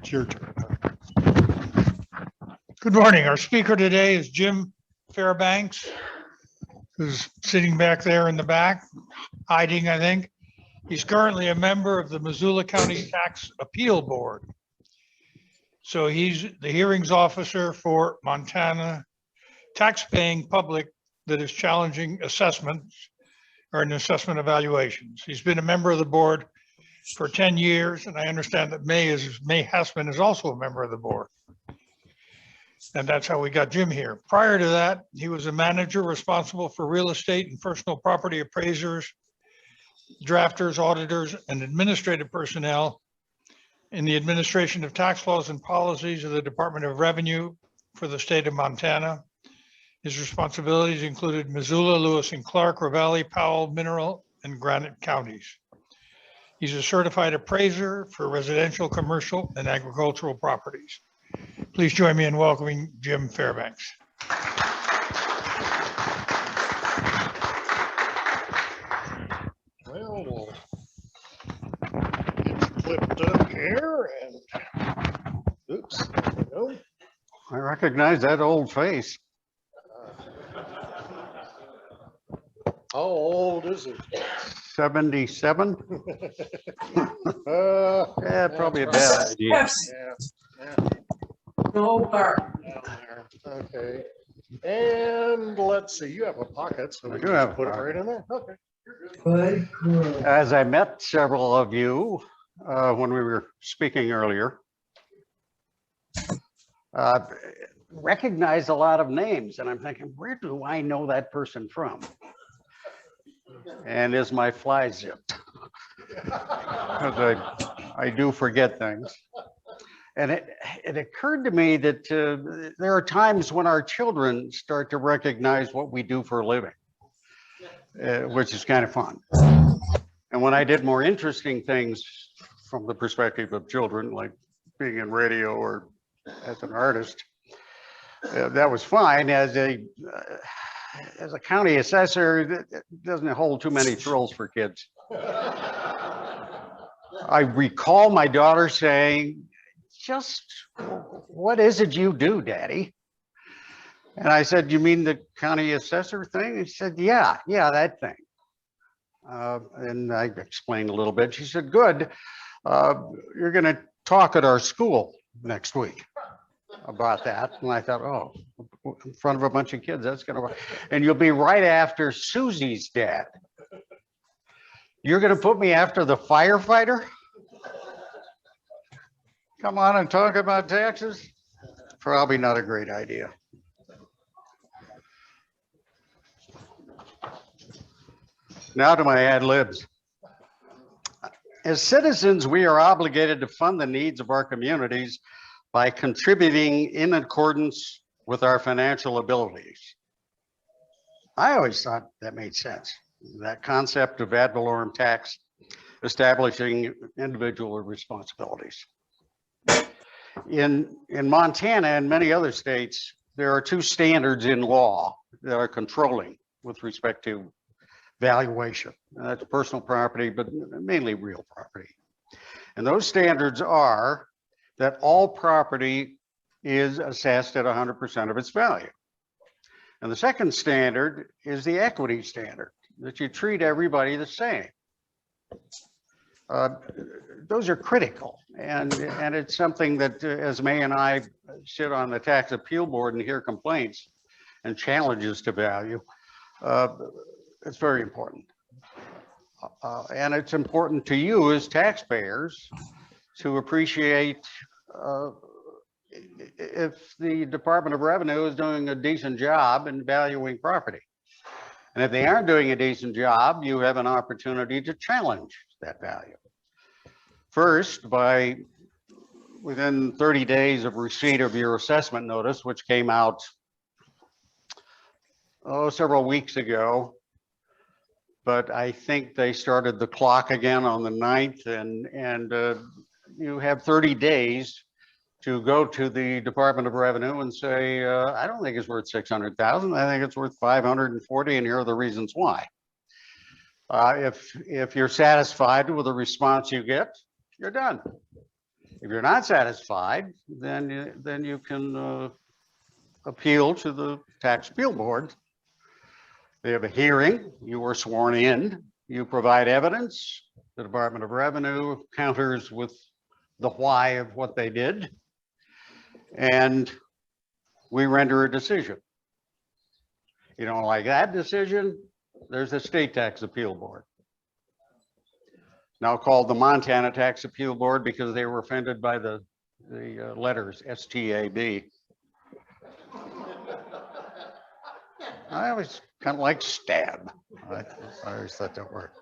It's your turn. Good morning. Our speaker today is Jim Fairbanks, who's sitting back there in the back, hiding, I think. He's currently a member of the Missoula County Tax Appeal Board. So he's the hearings officer for Montana tax-paying public that is challenging assessments or an assessment evaluations. He's been a member of the board for 10 years, and I understand that May Hessman is also a member of the board. And that's how we got Jim here. Prior to that, he was a manager responsible for real estate and personal property appraisers, drafters, auditors, and administrative personnel in the administration of tax laws and policies of the Department of Revenue for the state of Montana. His responsibilities included Missoula, Lewis and Clark, Ravalli, Powell, Mineral, and Granite counties. He's a certified appraiser for residential, commercial, and agricultural properties. Please join me in welcoming Jim Fairbanks. Well, we'll get flipped up here and oops, there we go. I recognize that old face. How old is it? 77? Yeah, probably a that's bad right. idea. Yeah, No bar. down there. Okay. And let's see, you have a pocket, so I we do can have just a put it pocket. right in there. Okay. Good girl. As I met several of you when we were speaking earlier, recognized a lot of names, and I'm thinking, where do I know that person from? And is my fly zipped? Because I do forget things. And it occurred to me that there are times when our children start to recognize what we do for a living, which is kind of fun. And when I did more interesting things from the perspective of children, like being in radio or as an artist, that was fine. As a county assessor, it doesn't hold too many thrills for kids. I recall my daughter saying, "Just what is it you do, Daddy?" And I said, "You mean the county assessor thing?" He said, yeah, that thing. And I explained a little bit. She said, "Good. You're going to talk at our school next week about that." And I thought, oh, in front of a bunch of kids, that's going to work. And you'll be right after Susie's dad. You're going to put me after the firefighter? Come on and talk about taxes? Probably not a great idea. Now to my ad libs. As citizens, we are obligated to fund the needs of our communities by contributing in accordance with our financial abilities. I always thought that made sense. That concept of ad valorem tax establishing individual responsibilities. In Montana and many other states, there are two standards in law that are controlling with respect to valuation. That's personal property, but mainly real property. And those standards are that all property is assessed at 100% of its value. And the second standard is the equity standard, that you treat everybody the same. Those are critical, and it's something that as May and I sit on the tax appeal board and hear complaints and challenges to value, it's very important. And it's important to you as taxpayers to appreciate if the Department of Revenue is doing a decent job in valuing property. And if they aren't doing a decent job, you have an opportunity to challenge that value. First, by within 30 days of receipt of your assessment notice, which came out several weeks ago, but I think they started the clock again on the 9th, and you have 30 days to go to the Department of Revenue and say, I don't think it's worth 600,000. I think it's worth 540, and here are the reasons why. If you're satisfied with the response you get, you're done. If you're not satisfied, then you can appeal to the tax appeal board. They have a hearing, you were sworn in, you provide evidence, the Department of Revenue counters with the why of what they did, and we render a decision. You don't like that decision, there's a state tax appeal board. Now called the Montana Tax Appeal Board because they were offended by the letters STAB. I always kind of like stab. I always thought that worked.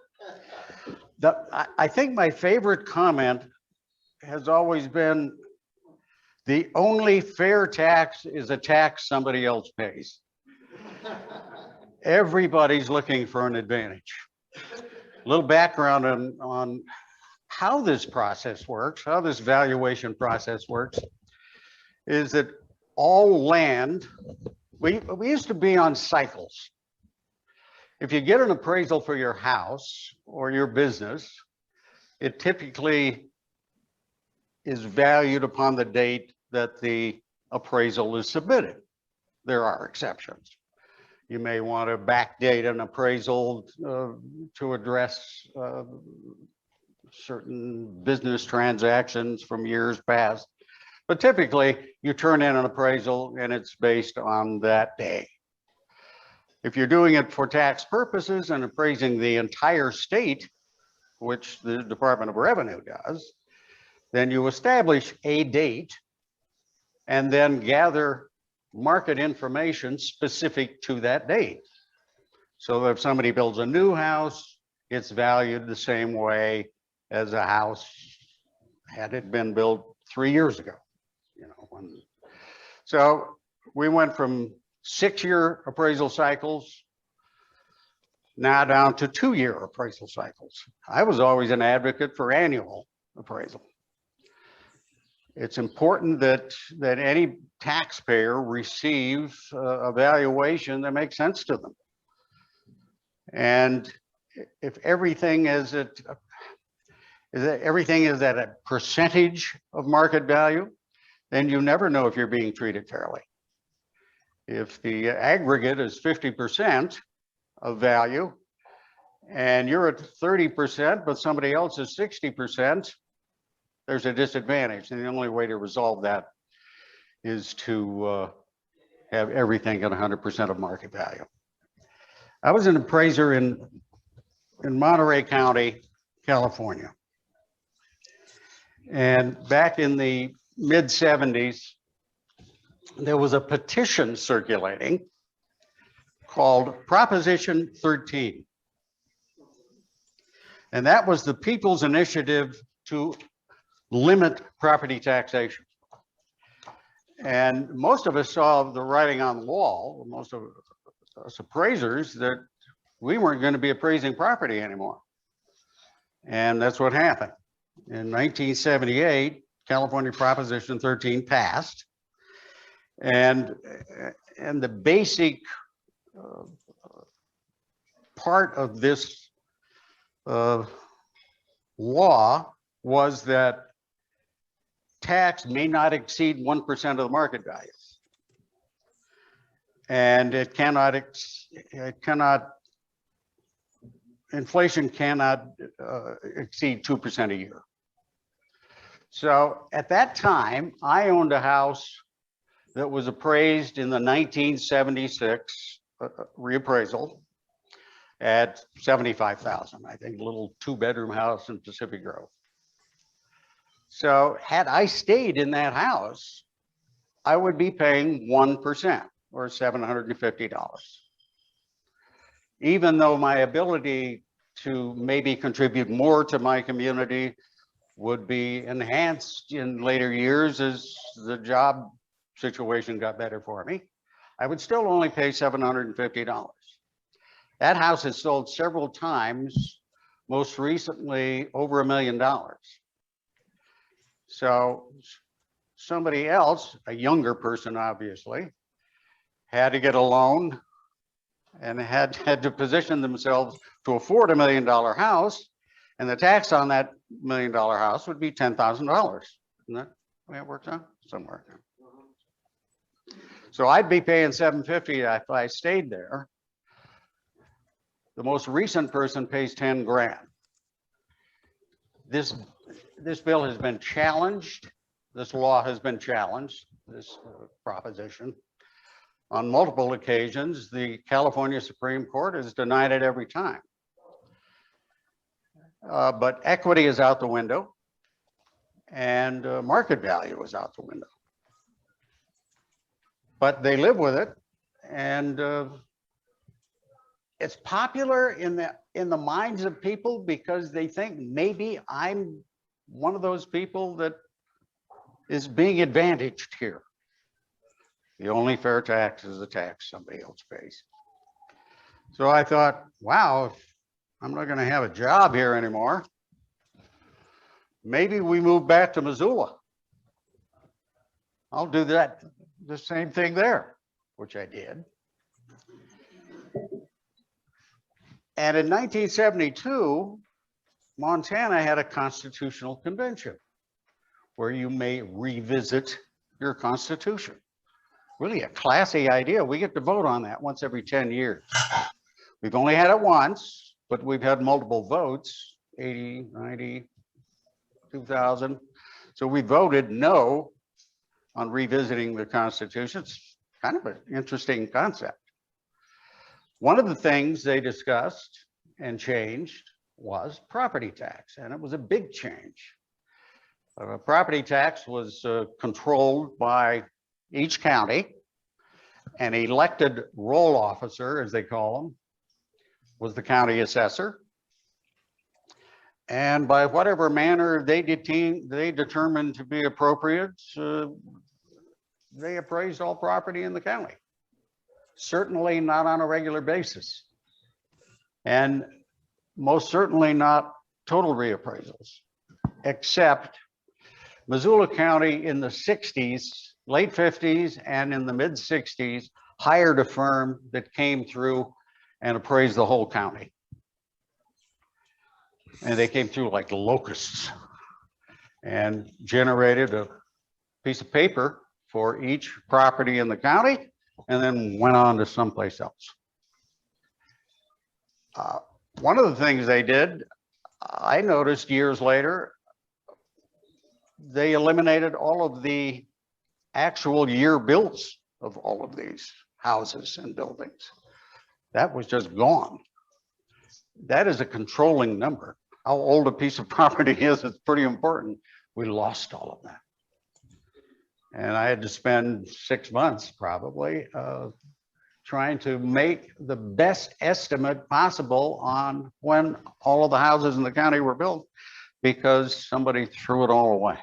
I think my favorite comment has always been, the only fair tax is a tax somebody else pays. Everybody's looking for an advantage. A little background on how this process works, how this valuation process works, is that all land, we used to be on cycles. If you get an appraisal for your house or your business, it typically is valued upon the date that the appraisal is submitted. There are exceptions. You may want to backdate an appraisal to address certain business transactions from years past. But typically, you turn in an appraisal and it's based on that day. If you're doing it for tax purposes and appraising the entire state, which the Department of Revenue does, then you establish a date and then gather market information specific to that date. So that if somebody builds a new house, it's valued the same way as a house had it been built 3 years ago. So we went from 6-year appraisal cycles now down to 2-year appraisal cycles. I was always an advocate for annual appraisal. It's important that any taxpayer receive a valuation that makes sense to them. And if everything is at a percentage of market value, then you never know if you're being treated fairly. If the aggregate is 50% of value and you're at 30%, but somebody else is 60%, there's a disadvantage. And the only way to resolve that is to have everything at 100% of market value. I was an appraiser in Monterey County, California. And back in the mid-70s, there was a petition circulating called Proposition 13. And that was the people's initiative to limit property taxation. And most of us saw the writing on the wall, most of us appraisers, that we weren't going to be appraising property anymore. And that's what happened. In 1978, California Proposition 13 passed. And the basic part of this law was that tax may not exceed 1% of the market value. And inflation cannot exceed 2% a year. So at that time, I owned a house that was appraised in the 1976 reappraisal at $75,000, I think, a little 2-bedroom house in Pacific Grove. So had I stayed in that house, I would be paying 1% or $750. Even though my ability to maybe contribute more to my community would be enhanced in later years as the job situation got better for me, I would still only pay $750. That house has sold several times, most recently over $1 million. So somebody else, a younger person obviously, had to get a loan and had to position themselves to afford $1 million house, and the tax on that $1 million house would be $10,000. Isn't that the way it works out? Somewhere. So I'd be paying $750 if I stayed there. The most recent person pays 10 grand. This bill has been challenged. This law has been challenged, this proposition. On multiple occasions, the California Supreme Court has denied it every time. But equity is out the window, and market value is out the window. But they live with it, and it's popular in the minds of people because they think maybe I'm one of those people that is being advantaged here. The only fair tax is the tax somebody else pays. So I thought, wow, if I'm not going to have a job here anymore, maybe we move back to Missoula. I'll do that, the same thing there, which I did. And in 1972, Montana had a constitutional convention where you may revisit your constitution. Really a classy idea. We get to vote on that once every 10 years. We've only had it once, but we've had multiple votes, 80, 90, 2000. So we voted no on revisiting the Constitution. It's kind of an interesting concept. One of the things they discussed and changed was property tax, and it was a big change. Property tax was controlled by each county. An elected roll officer, as they call them, was the county assessor. And by whatever manner they determined to be appropriate, they appraised all property in the county. Certainly not on a regular basis. And most certainly not total reappraisals, except Missoula County in the 60s, late 50s, and in the mid 60s, hired a firm that came through and appraised the whole county. And they came through like locusts and generated a piece of paper for each property in the county, and then went on to someplace else. One of the things they did, I noticed years later, they eliminated all of the actual year bills of all of these houses and buildings. That was just gone. That is a controlling number. How old a piece of property is pretty important. We lost all of that. And I had to spend 6 months probably trying to make the best estimate possible on when all of the houses in the county were built, because somebody threw it all away.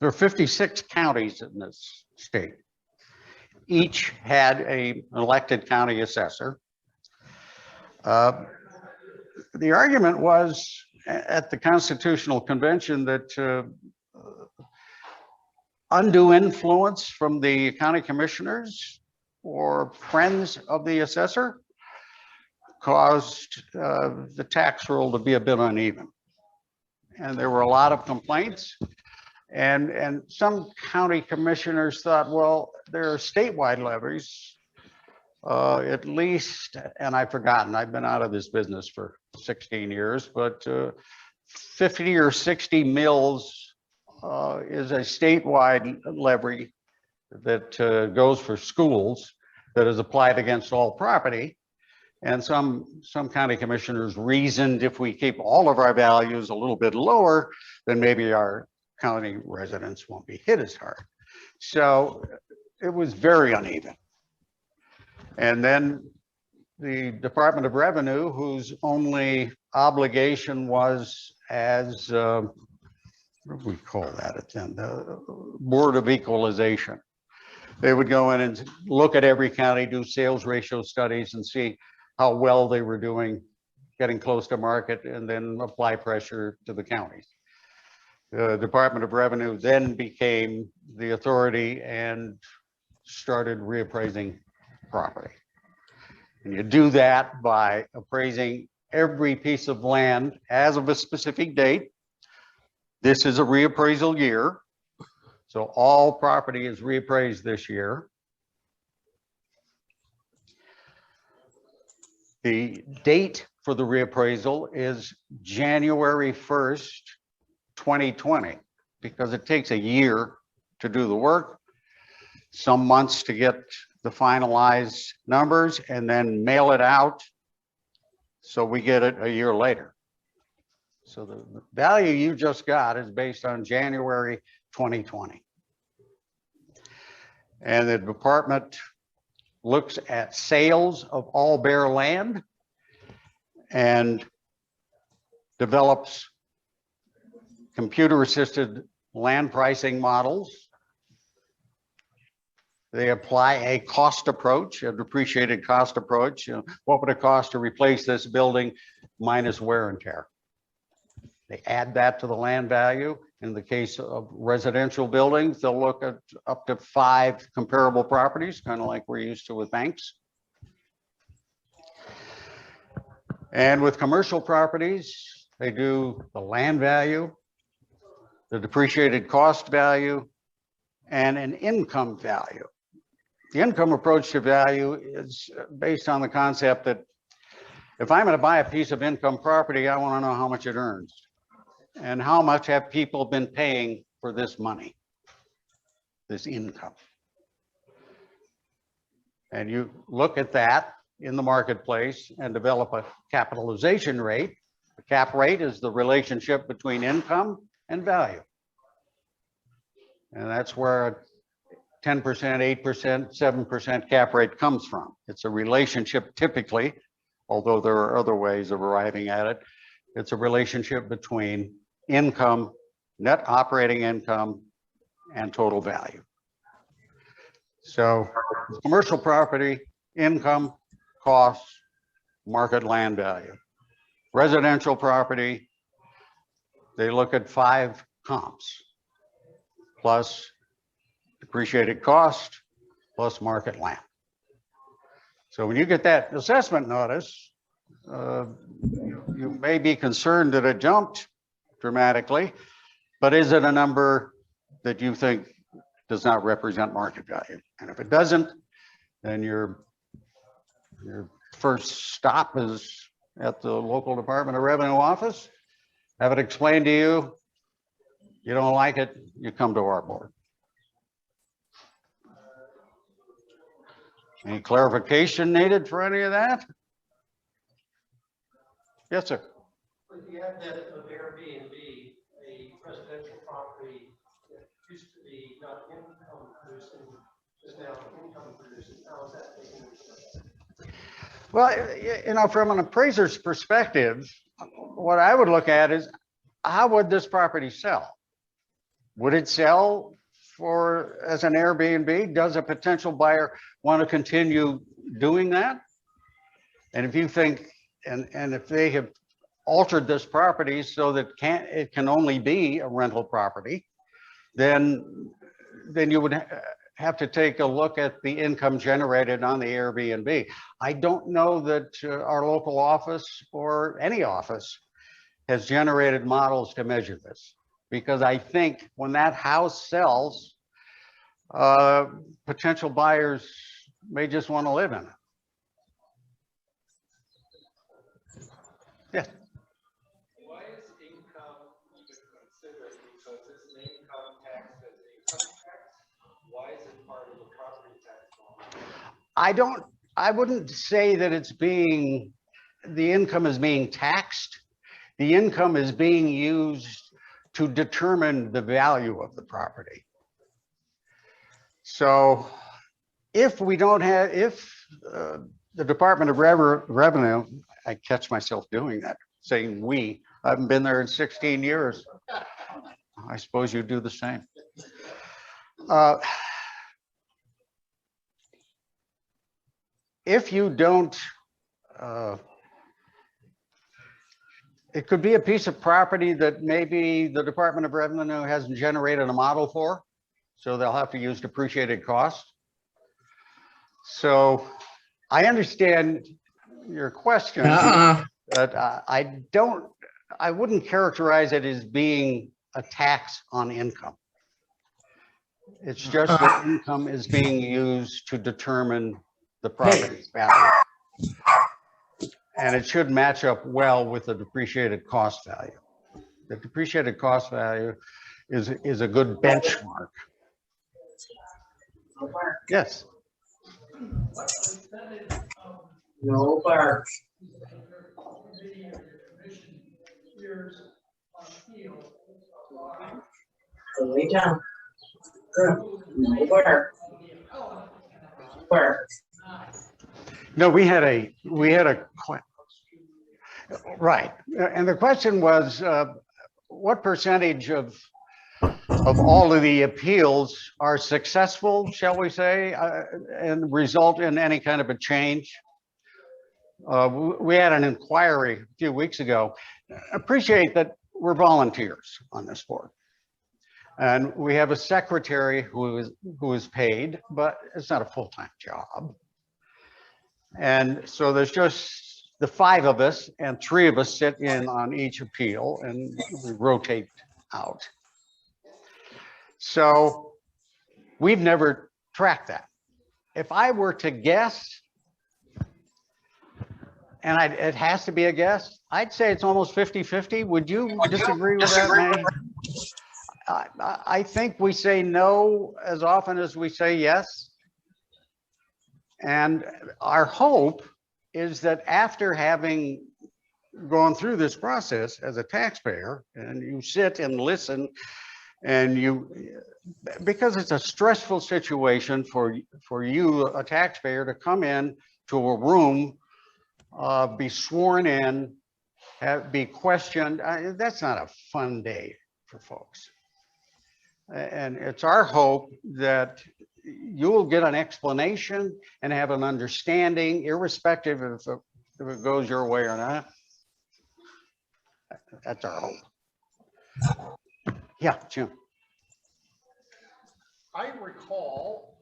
There are 56 counties in this state. Each had an elected county assessor. The argument was at the Constitutional Convention that undue influence from the county commissioners or friends of the assessor caused the tax roll to be a bit uneven. And there were a lot of complaints. And some county commissioners thought, well, there are statewide levies, at least, and I've forgotten, I've been out of this business for 16 years, but 50 or 60 mills is a statewide levy that goes for schools that is applied against all property. And some county commissioners reasoned if we keep all of our values a little bit lower, then maybe our county residents won't be hit as hard. So it was very uneven. And then the Department of Revenue, whose only obligation was as, what do we call that at then? The Board of Equalization. They would go in and look at every county, do sales ratio studies and see how well they were doing, getting close to market, and then apply pressure to the counties. The Department of Revenue then became the authority and started reappraising property. And you do that by appraising every piece of land as of a specific date. This is a reappraisal year, so all property is reappraised this year. The date for the reappraisal is January 1st, 2020, because it takes a year to do the work, some months to get the finalized numbers, and then mail it out so we get it a year later. So the value you just got is based on January 2020. And the department looks at sales of all bare land and develops computer-assisted land pricing models. They apply a cost approach, a depreciated cost approach. You know, what would it cost to replace this building minus wear and tear? They add that to the land value. In the case of residential buildings, they'll look at up to 5 comparable properties, kind of like we're used to with banks. And with commercial properties, they do the land value, the depreciated cost value, and an income value. The income approach to value is based on the concept that if I'm going to buy a piece of income property, I want to know how much it earns and how much have people been paying for this money, this income. And you look at that in the marketplace and develop a capitalization rate. The cap rate is the relationship between income and value. And that's where 10%, 8%, 7% cap rate comes from. It's a relationship typically, although there are other ways of arriving at it. It's a relationship between income, net operating income, and total value. So commercial property, income, costs, market land value. Residential property, they look at 5 comps plus depreciated cost plus market land. So when you get that assessment notice, you may be concerned that it jumped dramatically, but is it a number that you think does not represent market value? And if it doesn't, then your first stop is at the local Department of Revenue office. Have it explained to you. You don't like it, you come to our board. Any clarification needed for any of that? Yes, sir. If you have that of Airbnb, a residential property that used to be not income producing, is now income producing, how is that taken into account? Well, you know, from an appraiser's perspective, what I would look at is how would this property sell? Would it sell for as an Airbnb? Does a potential buyer want to continue doing that? And if you think, and if they have altered this property so that it can only be a rental property, then you would have to take a look at the income generated on the Airbnb. I don't know that our local office or any office has generated models to measure this, because I think when that house sells, potential buyers may just want to live in it. Yeah. Why is income even considered? Because it's an income tax as income tax. Why is it part of the property tax law? I wouldn't say that the income is being taxed. The income is being used to determine the value of the property. So if the Department of Revenue, I catch myself doing that, saying we, I haven't been there in 16 years. I suppose you do the same. If you don't, it could be a piece of property that maybe the Department of Revenue hasn't generated a model for, so they'll have to use depreciated cost. So I understand your question, but I wouldn't characterize it as being a tax on income. It's just that income is being used to determine the property's value. And it should match up well with the depreciated cost value. The depreciated cost value is a good benchmark. Yes. No bark. Lay down. Good. No bark. Bark. No, we had a right. And the question was, what percentage of all of the appeals are successful, shall we say, and result in any kind of a change? We had an inquiry a few weeks ago. Appreciate that we're volunteers on this board. And we have a secretary who is paid, but it's not a full-time job. And so there's just the 5 of us, and 3 of us sit in on each appeal, and we rotate out. So we've never tracked that. If I were to guess, and it has to be a guess, I'd say it's almost 50-50. Would you disagree with that, May? I think we say no as often as we say yes. And our hope is that after having gone through this process as a taxpayer, and you sit and listen, and because it's a stressful situation for you, a taxpayer, to come in to a room, be sworn in, be questioned. That's not a fun day for folks. And it's our hope that you will get an explanation and have an understanding, irrespective if it goes your way or not. That's our hope. Yeah, Jim. I recall,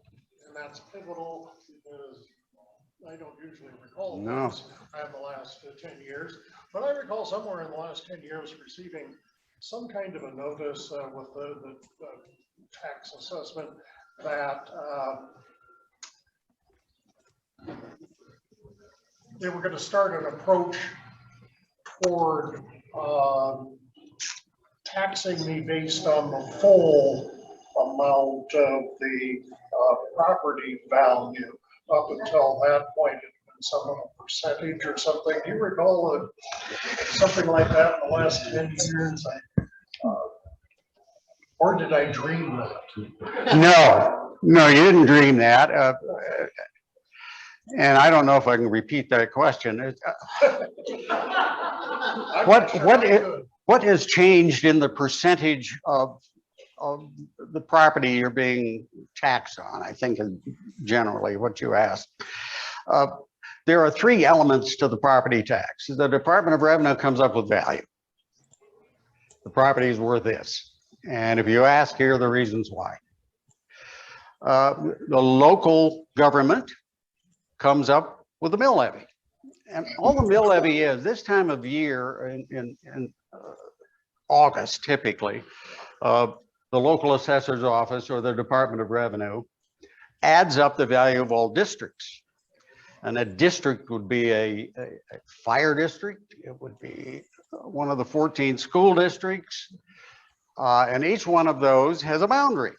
and that's pivotal because I don't usually recall No. things I have the last 10 years, but I recall somewhere in the last 10 years receiving some kind of a notice with the tax assessment that they were going to start an approach toward taxing me based on the full amount of the property value. Up until that point, it had been some percentage or something. Do you recall something like that in the last 10 years? Or did I dream that? No, you didn't dream that. And I don't know if I can repeat that question. What has changed in the percentage of the property you're being taxed on? I think is generally what you asked. There are 3 elements to the property tax. The Department of Revenue comes up with value. The property is worth this. And if you ask, here are the reasons why. The local government comes up with the mill levy. And all the mill levy is, this time of year in August, typically, the local assessor's office or the Department of Revenue adds up the value of all districts. And a district would be a fire district. It would be one of the 14 school districts. And each one of those has a boundary.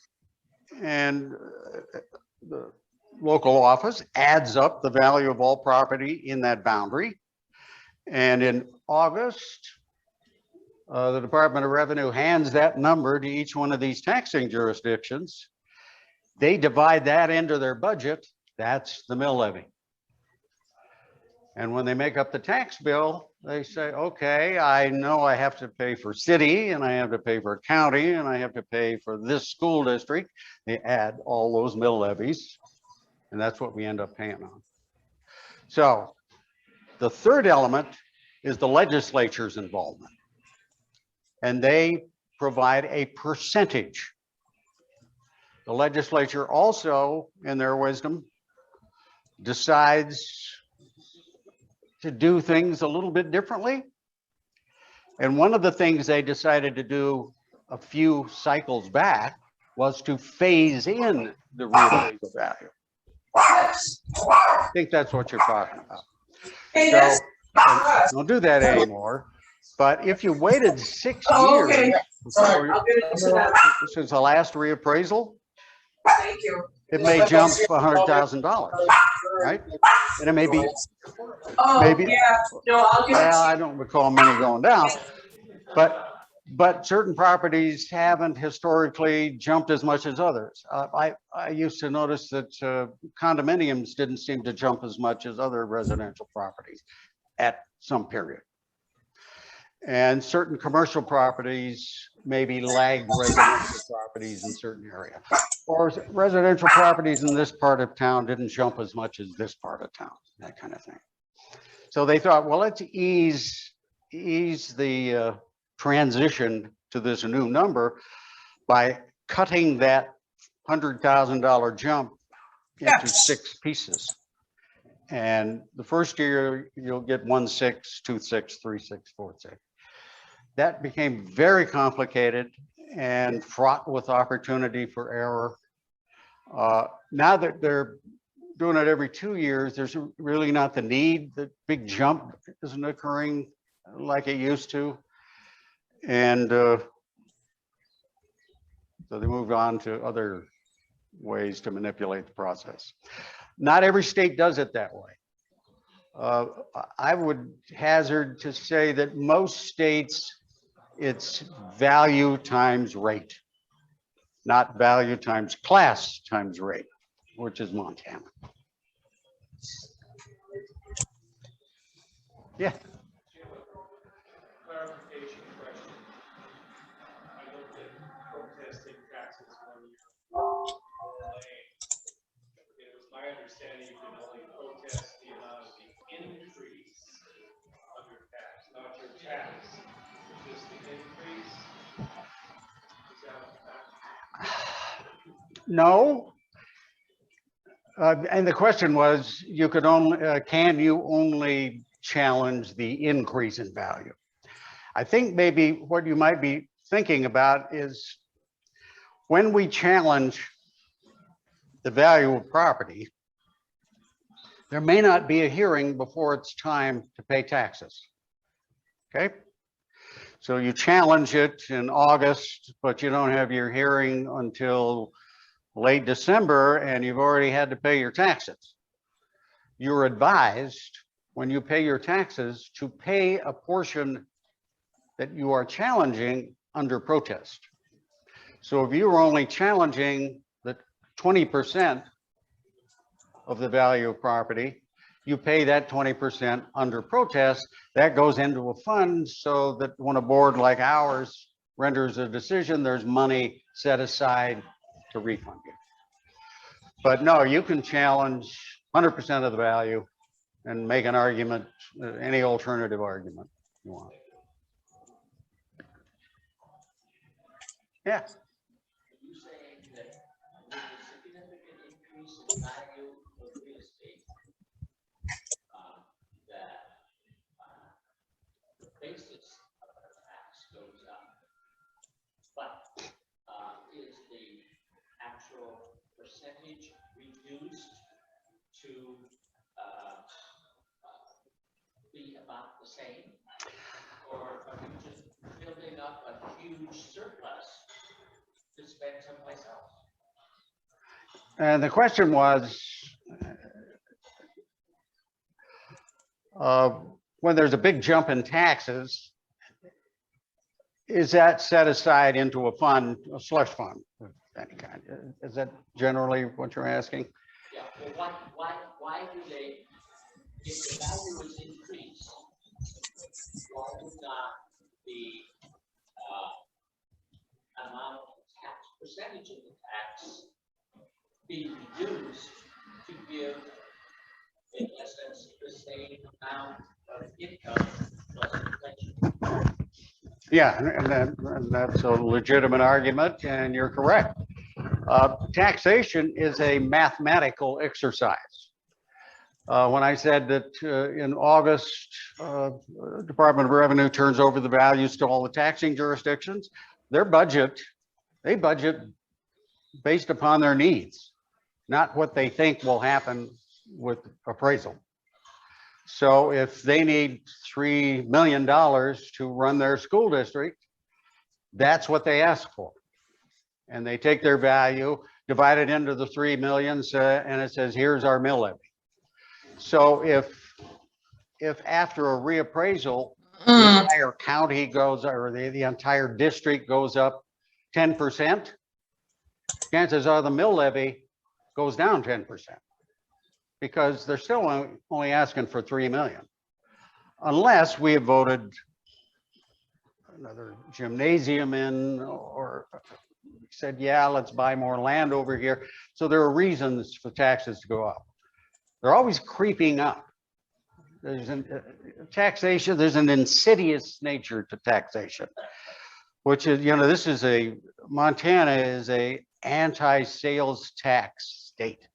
And the local office adds up the value of all property in that boundary. And in August, the Department of Revenue hands that number to each one of these taxing jurisdictions. They divide that into their budget. That's the mill levy. And when they make up the tax bill, they say, okay, I know I have to pay for city, and I have to pay for county, and I have to pay for this school district. They add all those mill levies, and that's what we end up paying on. So the third element is the legislature's involvement. And they provide a percentage. The legislature also, in their wisdom, decides to do things a little bit differently. And one of the things they decided to do a few cycles back was to phase in the reappraisal value. I think that's what you're talking about. Hey, So that's. don't do that anymore. But if you waited 6 Oh, years okay. before, I'll get into that. since the last reappraisal, Thank you. it may jump $100,000, right? And it may be, Oh, maybe, yeah, no, I'll get well, it. I don't recall many going down, but certain properties haven't historically jumped as much as others. I used to notice that condominiums didn't seem to jump as much as other residential properties at some period. And certain commercial properties maybe lagged residential properties in certain areas. Or residential properties in this part of town didn't jump as much as this part of town, that kind of thing. So they thought, well, let's ease the transition to this new number by cutting that $100,000 jump into 6 pieces. And the first year you'll get 1/6, 2/6, 3/6, 4/6. That became very complicated and fraught with opportunity for error. Now that they're doing it every 2 years, there's really not the need. The big jump isn't occurring like it used to. And so they moved on to other ways to manipulate the process. Not every state does it that way. I would hazard to say that most states, it's value times rate, not value times class times rate, which is Montana. Yeah. Clarification question. I looked at protesting taxes 1 year. It was my understanding you can only protest the amount of the increase of your tax, not your tax, just the increase. Is that a fact? No. And the question was, you could only, can you only challenge the increase in value? I think maybe what you might be thinking about is when we challenge the value of property, there may not be a hearing before it's time to pay taxes. Okay. So you challenge it in August, but you don't have your hearing until late December and you've already had to pay your taxes. You're advised when you pay your taxes to pay a portion that you are challenging under protest. So if you were only challenging the 20% of the value of property, you pay that 20% under protest. That goes into a fund so that when a board like ours renders a decision, there's money set aside to refund you. But no, you can challenge 100% of the value and make an argument, any alternative argument you want. Yeah. Are you saying that with a significant increase in value of real estate, that the basis of the tax goes up, but is the actual percentage reduced to be about the same? Or are you just building up a huge surplus to spend someplace else? And the question was, when there's a big jump in taxes, is that set aside into a fund, a slush fund of any kind? Is that generally what you're asking? Yeah, well, why do they, if the value is increased, why would not the amount of tax, percentage of the tax be reduced to give, in essence, the same amount of income plus inflation? Yeah, and that's a legitimate argument, and you're correct. Taxation is a mathematical exercise. When I said that in August, Department of Revenue turns over the values to all the taxing jurisdictions, they budget based upon their needs, not what they think will happen with appraisal. So if they need $3 million to run their school district, that's what they ask for. And they take their value, divide it into the 3 millions, and it says, here's our mill levy. So if after a reappraisal, the entire county goes, or the entire district goes up 10%, chances are the mill levy goes down 10%, because they're still only asking for 3 million. Unless we have voted another gymnasium in, or said, yeah, let's buy more land over here. So there are reasons for taxes to go up. They're always creeping up. There's taxation, there's an insidious nature to taxation, which is, this is Montana is a anti-sales tax state.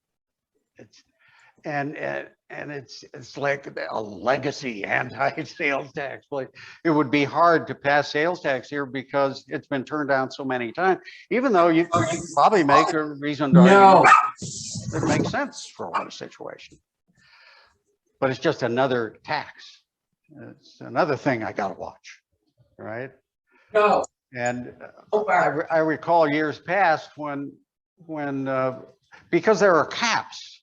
It's like a legacy anti-sales tax. Like, it would be hard to pass sales tax here because it's been turned down so many times, even though you probably make a reason to argue it makes sense for a lot of situations. But it's just another tax. It's another thing I gotta watch, right? No. And I recall years past when because there are caps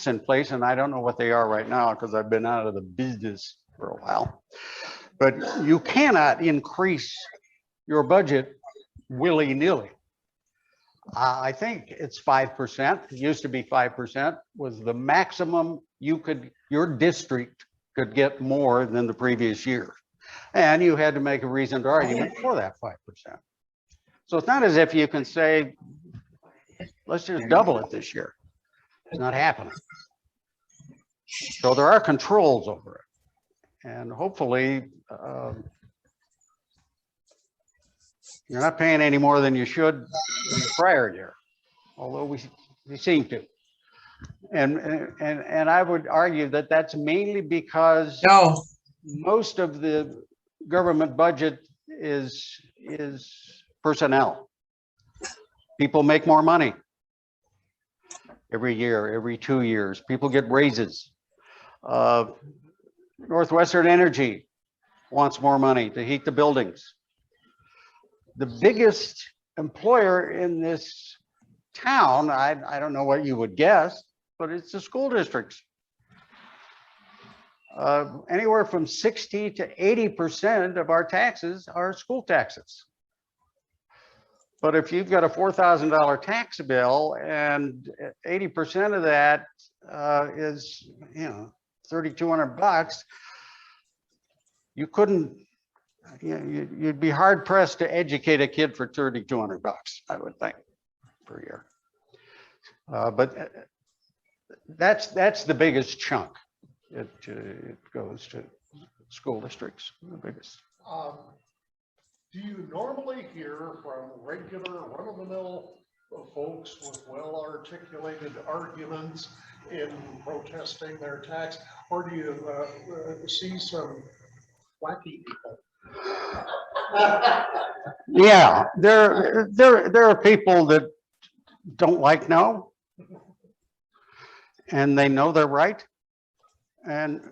in place, and I don't know what they are right now because I've been out of the business for a while. But you cannot increase your budget willy-nilly. I think it's 5%. It used to be 5% was the maximum your district could get more than the previous year. And you had to make a reasoned argument for that 5%. So it's not as if you can say, let's just double it this year. It's not happening. So there are controls over it. And hopefully, you're not paying any more than you should in the prior year, although we seem to. And I would argue that that's mainly because most of the government budget is personnel. People make more money every year, every 2 years. People get raises. Northwestern Energy wants more money to heat the buildings. The biggest employer in this town, I don't know what you would guess, but it's the school districts. Anywhere from 60 to 80% of our taxes are school taxes. But if you've got a $4,000 tax bill and 80% of that is, $3,200, you couldn't, you'd be hard pressed to educate a kid for $3,200, I would think, per year. But that's the biggest chunk. It goes to school districts, the biggest. Do you normally hear from regular run-of-the-mill folks with well-articulated arguments in protesting their tax, or do you see some wacky people? Yeah, there are people that don't like no, and they know they're right, and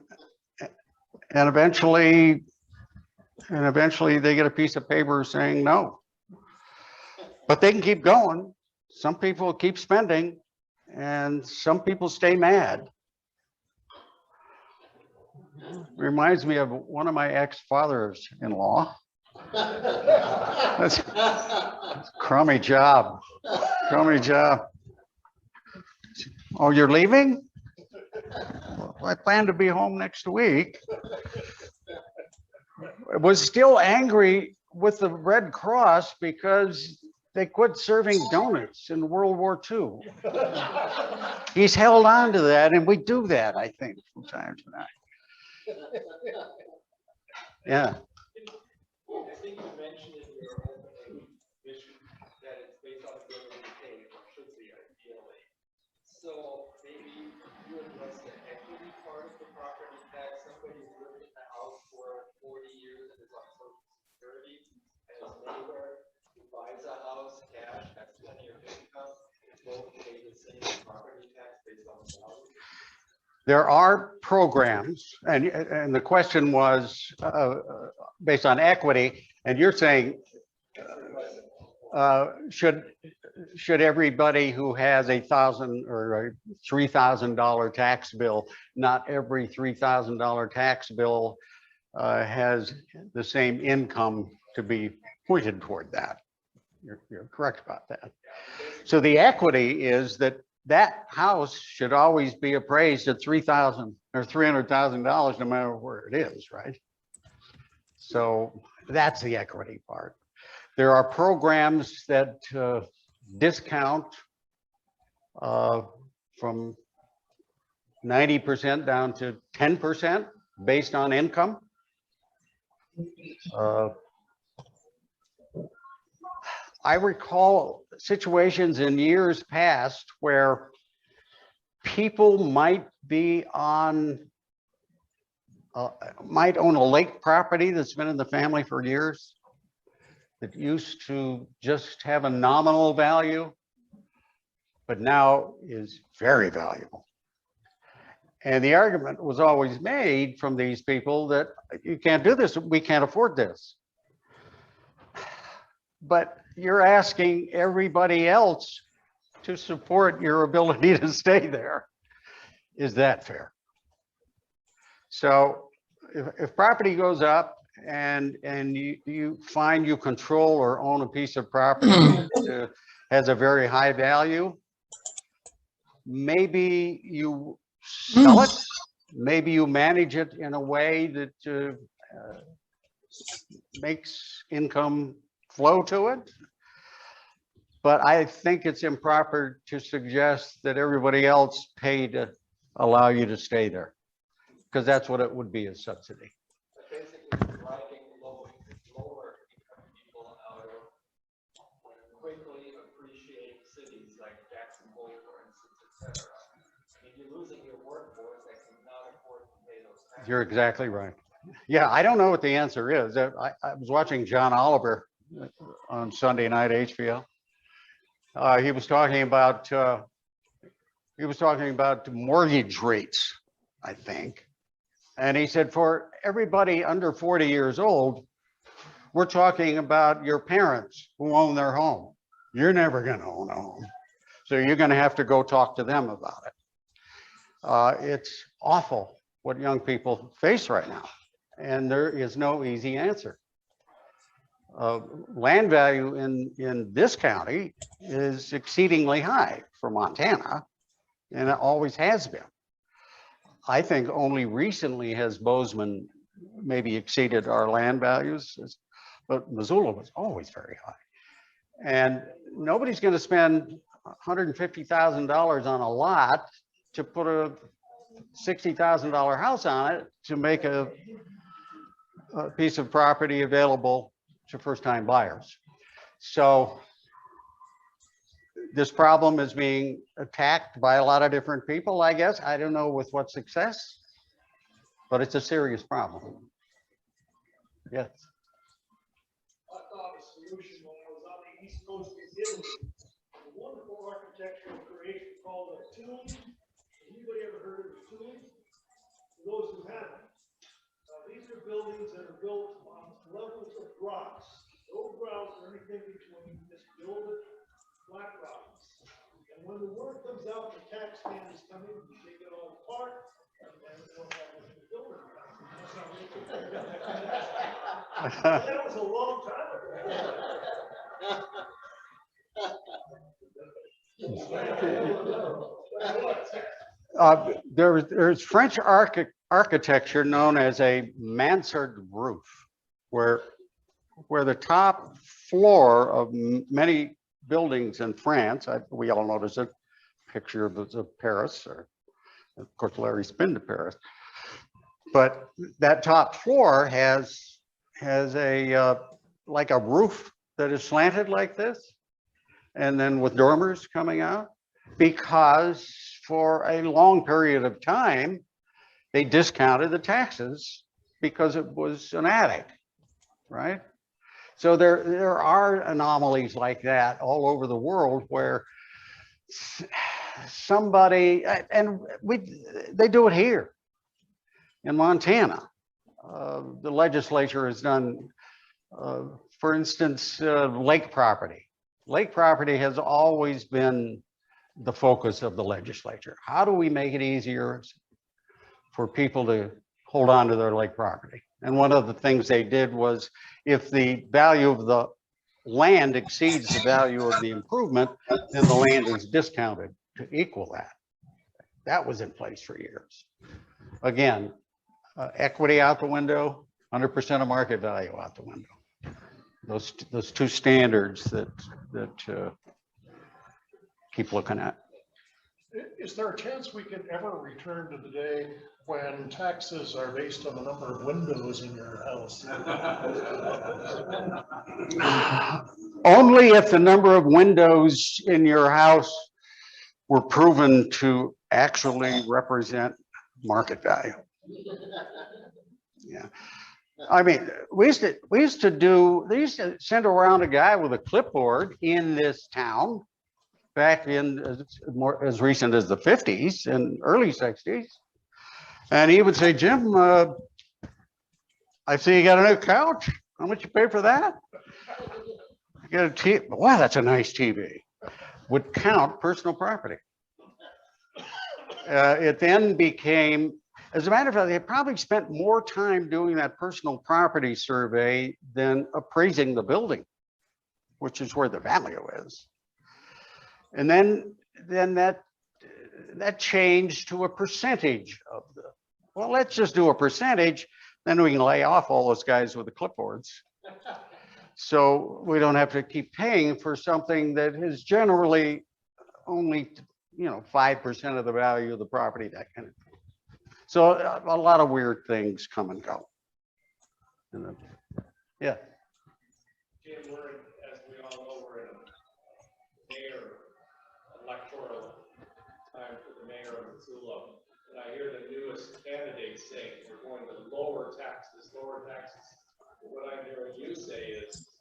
eventually they get a piece of paper saying no. But they can keep going. Some people keep spending, and some people stay mad. Reminds me of one of my ex-fathers-in-law. That's a crummy job. Crummy job. Oh, you're leaving? Well, I plan to be home next week. I was still angry with the Red Cross because they quit serving donuts in World War II. He's held on to that, and we do that, I think, from time to time. Yeah. I think you mentioned in your opening mission that it's based on ability to pay, or should be ideally. So maybe you address the equity part of the property tax? Somebody's lived in the house for 40 years and is on social security, and his neighbor who buys a house cash, has plenty of income, both pay the same property tax based on the value. There are programs, and the question was based on equity, and you're saying should everybody who has $1,000 or a $3,000 tax bill, not every $3,000 tax bill has the same income to be pointed toward that. You're correct about that. So the equity is that that house should always be appraised at $3,000 or $300,000 no matter where it is, right? So that's the equity part. There are programs that discount from 90% down to 10% based on income. I recall situations in years past where people might be on, might own a lake property that's been in the family for years, that used to just have a nominal value, but now is very valuable. And the argument was always made from these people that you can't do this, we can't afford this. But you're asking everybody else to support your ability to stay there. Is that fair? So if property goes up and you find you control or own a piece of property that has a very high value, maybe you sell it, maybe you manage it in a way that makes income flow to it. But I think it's improper to suggest that everybody else pay to allow you to stay there, because that's what it would be, a subsidy. Basically, driving lower income people out of quickly appreciate cities like Jacksonville, for instance, etc. I mean, you're losing your workforce that cannot afford to pay those taxes. You're exactly right. Yeah, I don't know what the answer is. I was watching John Oliver on Sunday night HBO. He was talking about mortgage rates, I think. And he said, for everybody under 40 years old, we're talking about your parents who own their home. You're never going to own a home. So you're going to have to go talk to them about it. It's awful what young people face right now. And there is no easy answer. Land value in this county is exceedingly high for Montana, and it always has been. I think only recently has Bozeman maybe exceeded our land values, but Missoula was always very high. And nobody's going to spend $150,000 on a lot to put a $60,000 house on it to make a piece of property available to first-time buyers. So this problem is being attacked by a lot of different people, I guess. I don't know with what success, but it's a serious problem. Yes. I thought a solution when I was on the East Coast of Italy, a wonderful architectural creation called a tomb. Anybody ever heard of a tomb? For those who haven't, these are buildings that are built on levels of rocks, no ground or anything between, just build it flat rocks. And when the word comes out, the tax man is coming, you take it all apart, and then they don't have anything to build it. That's how they took care of that. That was a long time ago. There's French architecture known as a mansard roof, where the top floor of many buildings in France, we all notice a picture of Paris, or of course Larry's been to Paris, but that top floor has a like a roof that is slanted like this, and then with dormers coming out, because for a long period of time, they discounted the taxes because it was an attic, right? So there are anomalies like that all over the world where somebody, and they do it here in Montana. The legislature has done, for instance, lake property. Lake property has always been the focus of the legislature. How do we make it easier for people to hold on to their lake property? And one of the things they did was, if the value of the land exceeds the value of the improvement, then the land is discounted to equal that. That was in place for years. Again, equity out the window, 100% of market value out the window. Those two standards that keep looking at. Is there a chance we could ever return to the day when taxes are based on the number of windows in your house? Only if the number of windows in your house were proven to actually represent market value. Yeah. I mean, they used to send around a guy with a clipboard in this town back in as recent as the 50s and early 60s. And he would say, Jim, I see you got a new couch. How much you pay for that? I got a TV. Wow, that's a nice TV. Would count personal property. It then became, as a matter of fact, they probably spent more time doing that personal property survey than appraising the building, which is where the value is. And then that changed to a percentage of the, well, let's just do a percentage, then we can lay off all those guys with the clipboards. So we don't have to keep paying for something that is generally only, 5% of the value of the property, that kind of thing. So a lot of weird things come and go. Yeah. Jim, as we all know, we're in a mayor electoral time for the mayor of Missoula. And I hear the newest candidates saying we're going to lower taxes. But what I'm hearing you say is,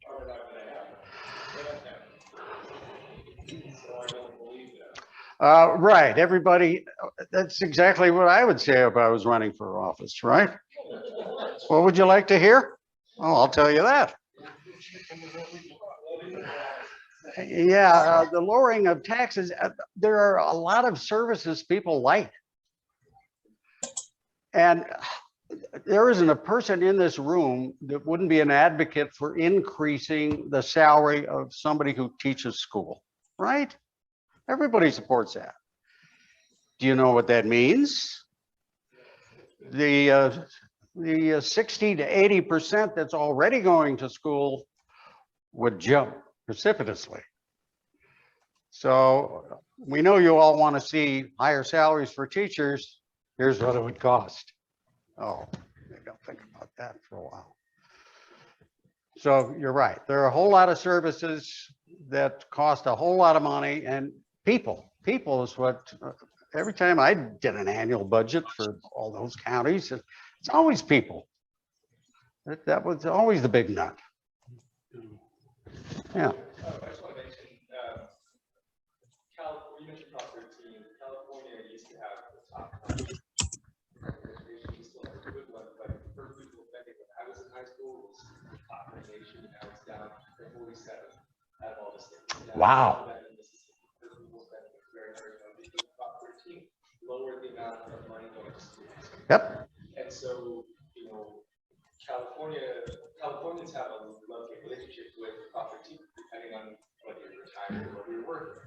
probably not going to happen. Can't happen. So I don't believe that. Right. Everybody, that's exactly what I would say if I was running for office, right? What would you like to hear? Oh, I'll tell you that. Yeah, the lowering of taxes, there are a lot of services people like. And there isn't a person in this room that wouldn't be an advocate for increasing the salary of somebody who teaches school, right? Everybody supports that. Do you know what that means? The 60 to 80% that's already going to school would jump precipitously. So we know you all want to see higher salaries for teachers. Here's what it would cost. Oh, maybe I'll think about that for a while. So you're right. There are a whole lot of services that cost a whole lot of money, and people is what, every time I did an annual budget for all those counties, it's always people. That was always the big nut. Yeah. I just want to mention, you mentioned Prop 13. California used to have the top 100. They still have a good one, but for people thinking when I was in high school, it was top in the nation. Now it's down to 47 out of all the states. Wow. Prop 13 lowered the amount of money going to schools. Yep. And so, Californians have a lovely relationship with Prop 13, depending on whether you're retired or whether you're working,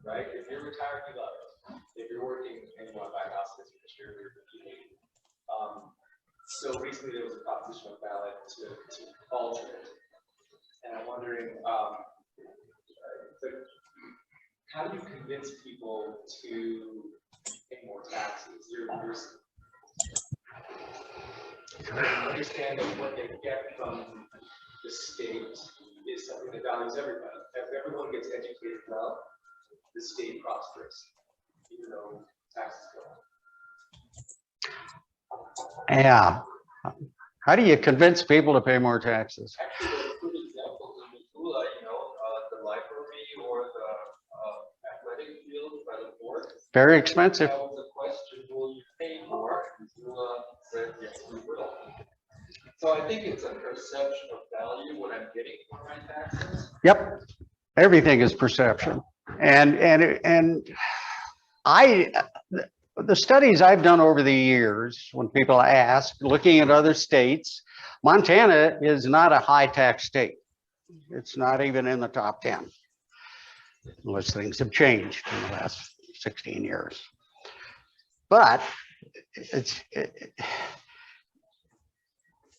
right? If you're retired, you love it. If you're working and you want to buy a house, that's your share, you hate it. So recently there was a proposition on ballot to alter it. And I'm wondering, how do you convince people to pay more taxes? Understand that what they get from the state is something that values everybody. If everyone gets educated well, the state prospers. even though taxes go up. Yeah. How do you convince people to pay more taxes? Actually, there are good examples in Missoula, the library or the athletic field by the port. Very expensive. That was a question, will you pay more? Missoula said, yes, we will. So I think it's a perception of value, what I'm getting for my taxes. Yep. Everything is perception. And the studies I've done over the years, when people ask, looking at other states, Montana is not a high tax state. It's not even in the top 10, unless things have changed in the last 16 years. But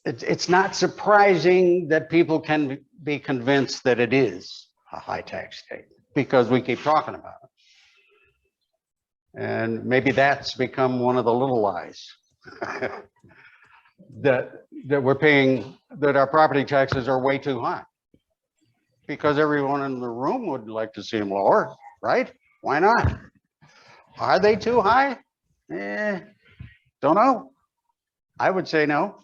it's not surprising that people can be convinced that it is a high tax state because we keep talking about it. And maybe that's become one of the little lies that we're paying, that our property taxes are way too high. Because everyone in the room would like to see them lower, right? Why not? Are they too high? Don't know. I would say no.